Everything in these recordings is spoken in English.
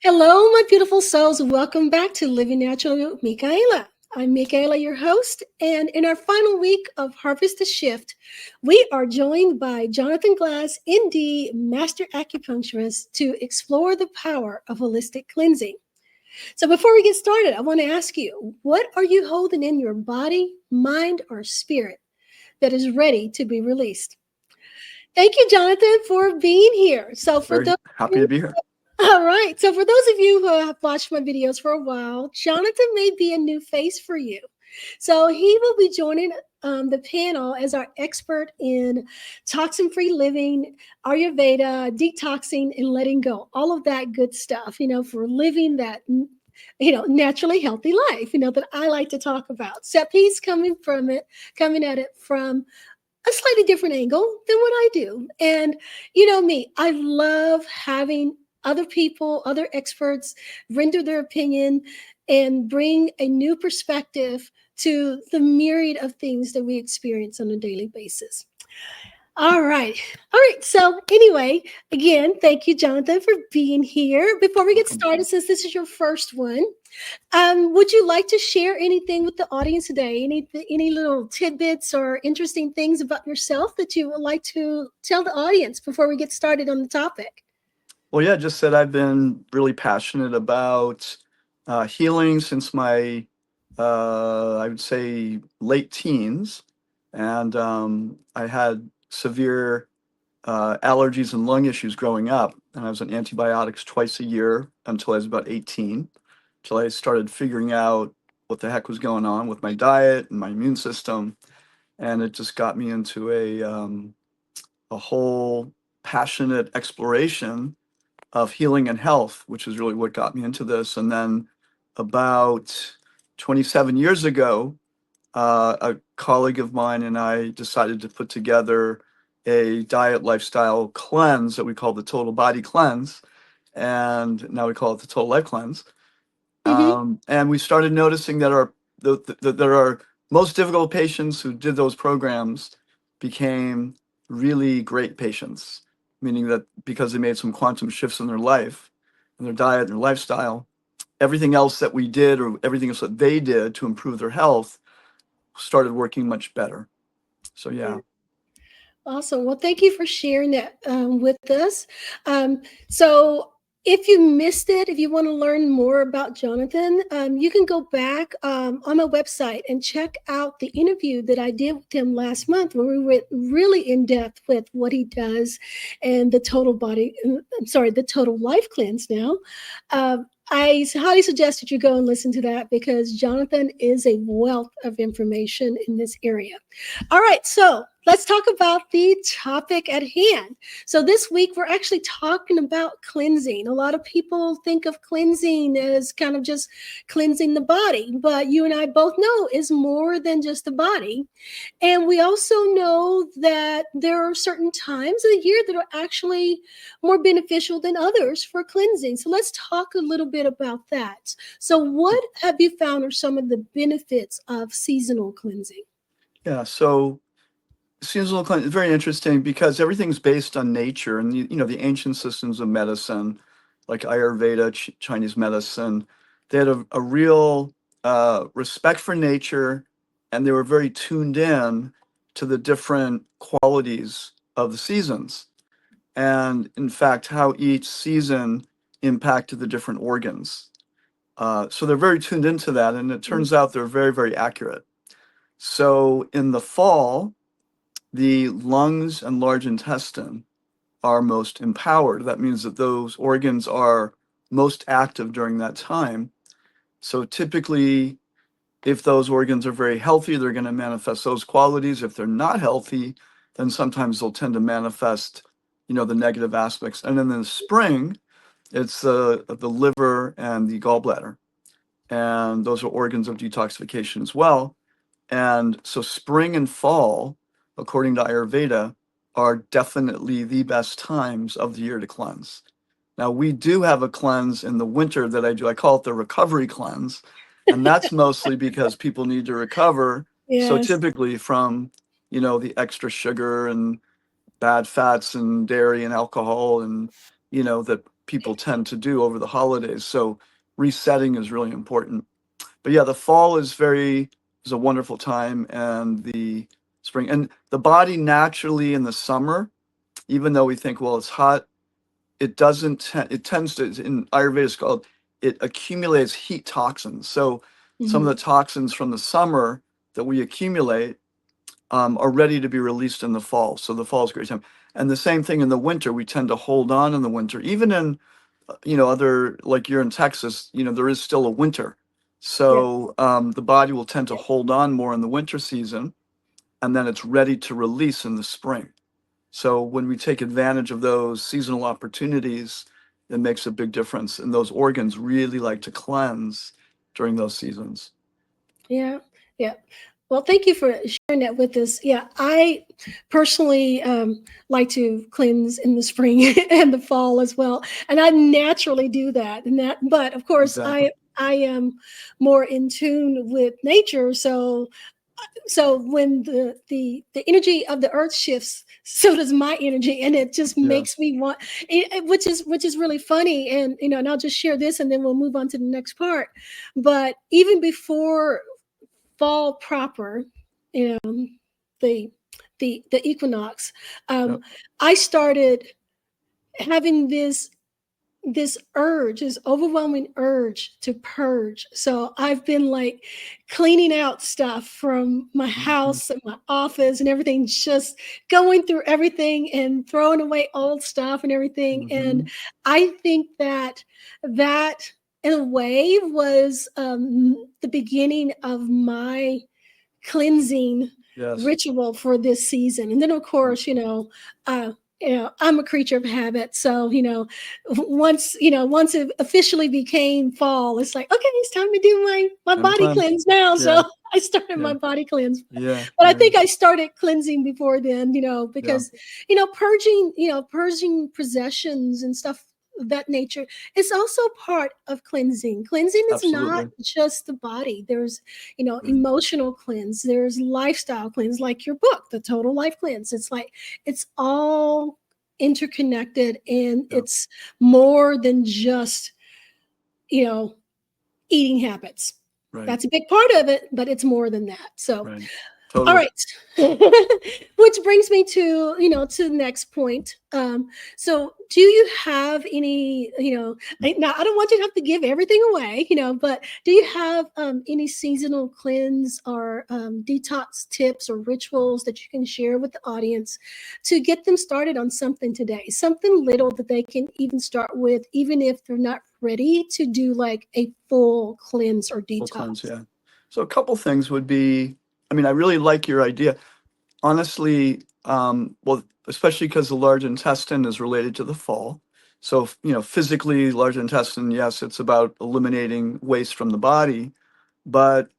Hello, my beautiful souls. Welcome back to Living Natural with Michaela. I'm Michaela, your host, and in our final week of Harvest the Shift, we are joined by Jonathan Glass, ND, Master Acupuncturist, to explore the power of holistic cleansing. So, before we get started, I want to ask you, what are you holding in your body, mind, or spirit that is ready to be released? Thank you, Jonathan, for being here. So, for Very those happy to be here. All right. So, for those of you who have watched my videos for a while, Jonathan may be a new face for you. So, he will be joining the panel as our expert in toxin free living, Ayurveda, detoxing, and letting go. All of that good stuff, for living that. Naturally healthy life, that I like to talk about. Except he's coming at it from a slightly different angle than what I do. And you know me, I love having other people, other experts render their opinion and bring a new perspective to the myriad of things that we experience on a daily basis. All right. All right. So, anyway, again, thank you, Jonathan, for being here. Before we get Welcome. started, since this is your first one, would you like to share anything with the audience today? Any little tidbits or interesting things about yourself that you would like to tell the audience before we get started on the topic? Well, yeah, just said I've been really passionate about healing since my, I would say, late teens. And I had severe allergies and lung issues growing up. And I was on antibiotics twice a year until I was about 18, till I started figuring out what the heck was going on with my diet and my immune system. And it just got me into a whole passionate exploration of healing and health, which is really what got me into this. And then about 27 years ago, a colleague of mine and I decided to put together a diet lifestyle cleanse that we call the Total Body Cleanse. And now we call it the Total Life Cleanse. Mm-hmm. And we started noticing that there are most difficult patients who did those programs became really great patients, meaning that because they made some quantum shifts in their life, in their diet, and their lifestyle, everything else that we did or everything else that they did to improve their health started working much better. So yeah. Awesome. Well, thank you for sharing that with us. So, if you missed it, if you want to learn more about Jonathan, you can go back on my website and check out the interview that I did with him last month, where we went really in depth with what he does and the total body, I'm sorry, the total life cleanse now. I highly suggest that you go and listen to that because Jonathan is a wealth of information in this area. All right, so let's talk about the topic at hand. So, this week we're actually talking about cleansing. A lot of people think of cleansing as kind of just cleansing the body, but you and I both know is more than just the body. And we also know that there are certain times of the year that are actually more beneficial than others for cleansing. So, let's talk a little bit about that. So, what have you found are some of the benefits of seasonal cleansing? Yeah. So seasonal cleanse is very interesting because everything's based on nature and the ancient systems of medicine, like Ayurveda, Chinese medicine, they had a real respect for nature, and they were very tuned in to the different qualities of the seasons, and in fact, how each season impacted the different organs. So they're very tuned into that, and it turns out they're very, very accurate. So in the fall, the lungs and large intestine are most empowered. That means that those organs are most active during that time. So typically, if those organs are very healthy, they're going to manifest those qualities. If they're not healthy, then sometimes they'll tend to manifest, the negative aspects. And then in the spring, it's the liver and the gallbladder. And those are organs of detoxification as well. And so spring and fall, according to Ayurveda, are definitely the best times of the year to cleanse. Now, we do have a cleanse in the winter that I do. I call it the recovery cleanse. And that's mostly because people need to recover. So Yes. typically from, the extra sugar and bad fats and dairy and alcohol and, that people tend to do over the holidays. So resetting is really important. But yeah, the fall is a wonderful time, and the spring and the body naturally in the summer, even though we think, well, it's hot, it doesn't. It tends to, in Ayurveda, it's called, it accumulates heat toxins. So some of the Mhm. toxins from the summer that we accumulate are ready to be released in the fall. So the fall is a great time. And the same thing in the winter. We tend to hold on in the winter, even in other, like you're in Texas, there is still a winter. Yeah. So the body will tend to hold on more in the winter season, and then it's ready to release in the spring. So when we take advantage of those seasonal opportunities, it makes a big difference. And those organs really like to cleanse during those seasons. Yeah. Yeah. Well, thank you for sharing that with us. Yeah, I personally like to cleanse in the spring and the fall as well, and I naturally do that. And that, but of course, Exactly. I am more in tune with nature. So when the energy of the earth shifts, so does my energy, and it just Yeah. makes me want which is really funny. And and I'll just share this and then we'll move on to the next part. But even before fall proper, the the equinox, um Yep. I started having this urge, this overwhelming urge to purge. So I've been like cleaning out stuff from my Hmm. house and my office and everything, just going through everything and throwing away old stuff and everything. And Hmm. I think that in a way was the beginning of my cleansing Yes. ritual for this season. And then of course, I'm a creature of habit. So, once it officially became fall, it's like, okay, it's time to do my Time to body cleanse. cleanse now. Yeah. So I started Yeah. my body cleanse. Yeah. But I Yeah. think I started cleansing before then, Yeah. because, purging possessions and stuff of that nature is also part of cleansing. Cleansing is not Absolutely. just the body. There's Right. emotional cleanse, there's lifestyle cleanse, like your book, The Total Life Cleanse. It's like it's all interconnected, and Yeah. it's more than just you know eating habits. Right. That's a big part of it, but it's more than that. So Right. all Totally. right. Which brings me to, to the next point. So do you have any, now I don't want you to have to give everything away, but do you have any seasonal cleanse or detox tips or rituals that you can share with the audience to get them started on something today? Something little that they can even start with, even if they're not ready to do like a full cleanse or Full cleanse. detox. Yeah. So a couple things would be, I mean, I really like your idea. Honestly, well, especially because the large intestine is related to the fall. So, physically, large intestine, yes, it's about eliminating waste from the body, but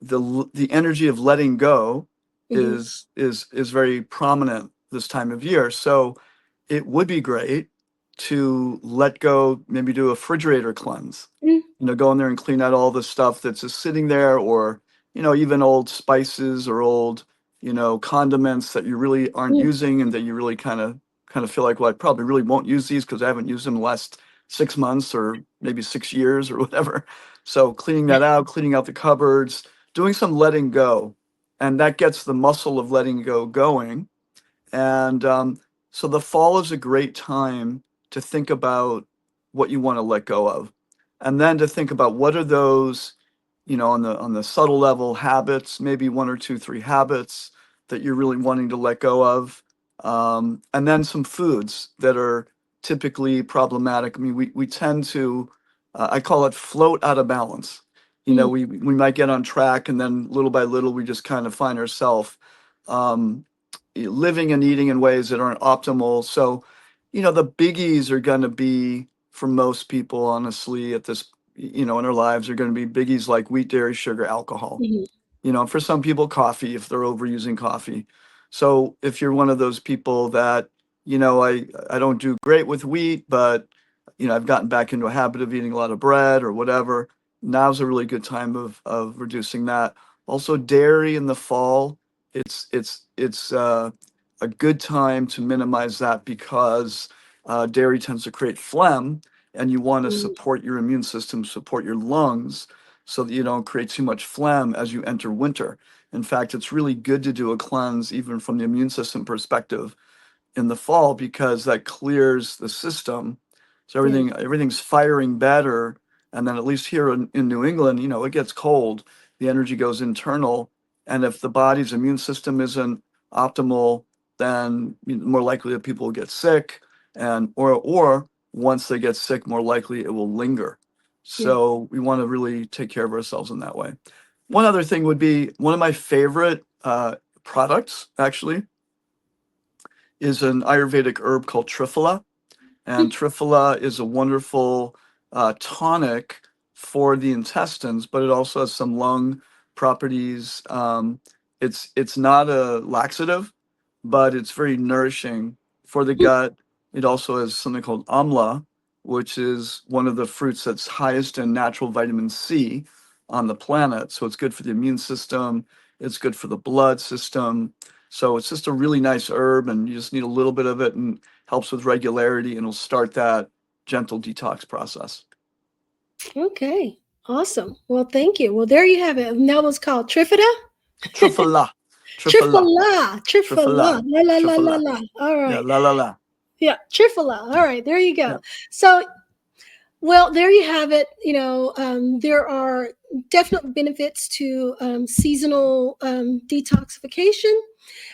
the energy of letting go Hmm. is very prominent this time of year. So it would be great to let go, maybe do a refrigerator cleanse. Go in there and clean out all the stuff that's just sitting there, or even old spices or old condiments that you really aren't Mm. using, and that you really kind of feel like, well, I probably really won't use these because I haven't used them the last 6 months or maybe 6 years or whatever. So cleaning that out, cleaning out the cupboards, doing some letting go, and that gets the muscle of letting go going. And so the fall is a great time to think about what you want to let go of. And then to think about what are those, on the subtle level habits, maybe one or two, three habits that you're really wanting to let go of. And then some foods that are typically problematic. I mean, we tend to, I call it float out of balance. Mm. We might get on track, and then little by little, we just kind of find ourselves um, living and eating in ways that aren't optimal. So, the biggies are going to be, for most people, honestly, at this, in our lives, are going to be biggies like wheat, dairy, sugar, alcohol. Mhm. For some people, coffee, if they're overusing coffee. So if you're one of those people that, I don't do great with wheat, but, I've gotten back into a habit of eating a lot of bread or whatever, now's a really good time of reducing that. Also, dairy in the fall, it's a good time to minimize that, because dairy tends to create phlegm, and you want to Mm, support your immune system, support your lungs, so that you don't create too much phlegm as you enter winter. In fact, it's really good to do a cleanse, even from the immune system perspective, in the fall because that clears the system. So yeah, everything's firing better. And then at least here in New England, it gets cold, the energy goes internal. And if the body's immune system isn't optimal, then more likely that people will get sick and or once they get sick, more likely it will linger. yeah. So we want to really take care of ourselves in that way. One other thing would be one of my favorite products actually is an Ayurvedic herb called Triphala. And Mm, Triphala is a wonderful tonic for the intestines, but it also has some lung properties. It's not a laxative, but it's very nourishing for the mm. gut. It also has something called amla, which is one of the fruits that's highest in natural vitamin C on the planet. So it's good for the immune system. It's good for the blood system. So it's just a really nice herb, and you just need a little bit of it, and helps with regularity, and it'll start that gentle detox process. Okay, awesome. Well, thank you. Well, there you have it. And that was called Trifida. Triphala, Triphala, Trifala, Trifala, Triphala, la la la la Triphala. la. All Yeah, right, la la la. yeah, Trifala. All right, there you Yeah, go. So, well, there you have it. There are definite benefits to seasonal detoxification.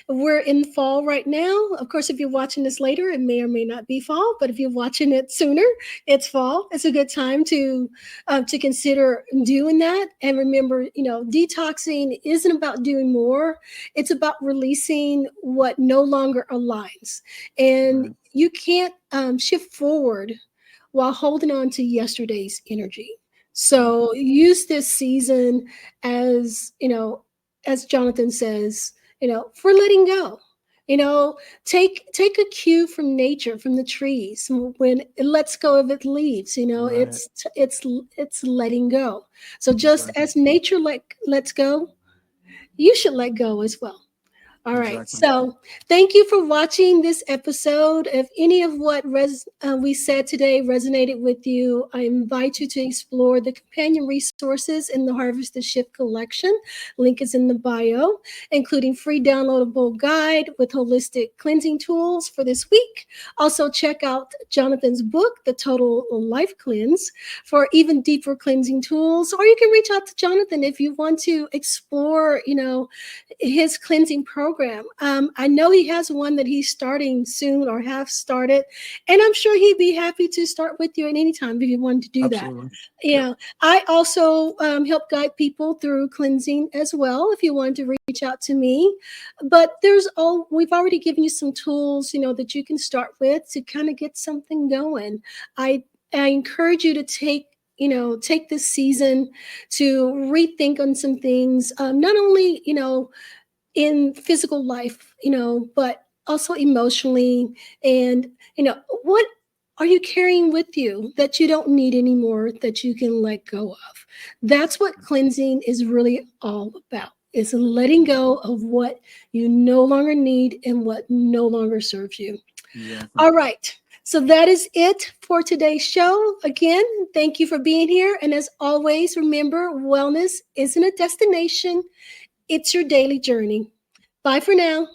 We're in fall right now. Of course, if you're watching this later, it may or may not be fall. But if you're watching it sooner, it's fall. It's a good time to consider doing that. And remember, detoxing isn't about doing more. It's about releasing what no longer aligns. And right, you can't shift forward while holding on to yesterday's energy. right, So use this season as, as Jonathan says, for letting go. Take a cue from nature, from the trees. When it lets go of its leaves, right. it's letting go. So just Exactly, as nature lets go, you should let go as well. All right. exactly. So thank you for watching this episode. If any of what we said today resonated with you, I invite you to explore the companion resources in the Harvest the Shift collection. Link is in the bio, including free downloadable guide with holistic cleansing tools for this week. Also, check out Jonathan's book, The Total Life Cleanse, for even deeper cleansing tools. Or you can reach out to Jonathan if you want to explore, his cleansing program. I know he has one that he's starting soon or have started, and I'm sure he'd be happy to start with you at any time if you wanted to do that. Absolutely. Yep. Yeah, I also help guide people through cleansing as well. If you wanted to reach out to me, but we've already given you some tools, that you can start with to kind of get something going. I I encourage you to take this season to rethink on some things, not only in physical life, but also emotionally. And, what are you carrying with you that you don't need anymore that you can let go of? That's what cleansing is really all about. Is letting go of what you no longer need and what no longer serves you. Exactly. All right. So that is it for today's show. Again, thank you for being here. And as always, remember wellness isn't a destination, it's your daily journey. Bye for now.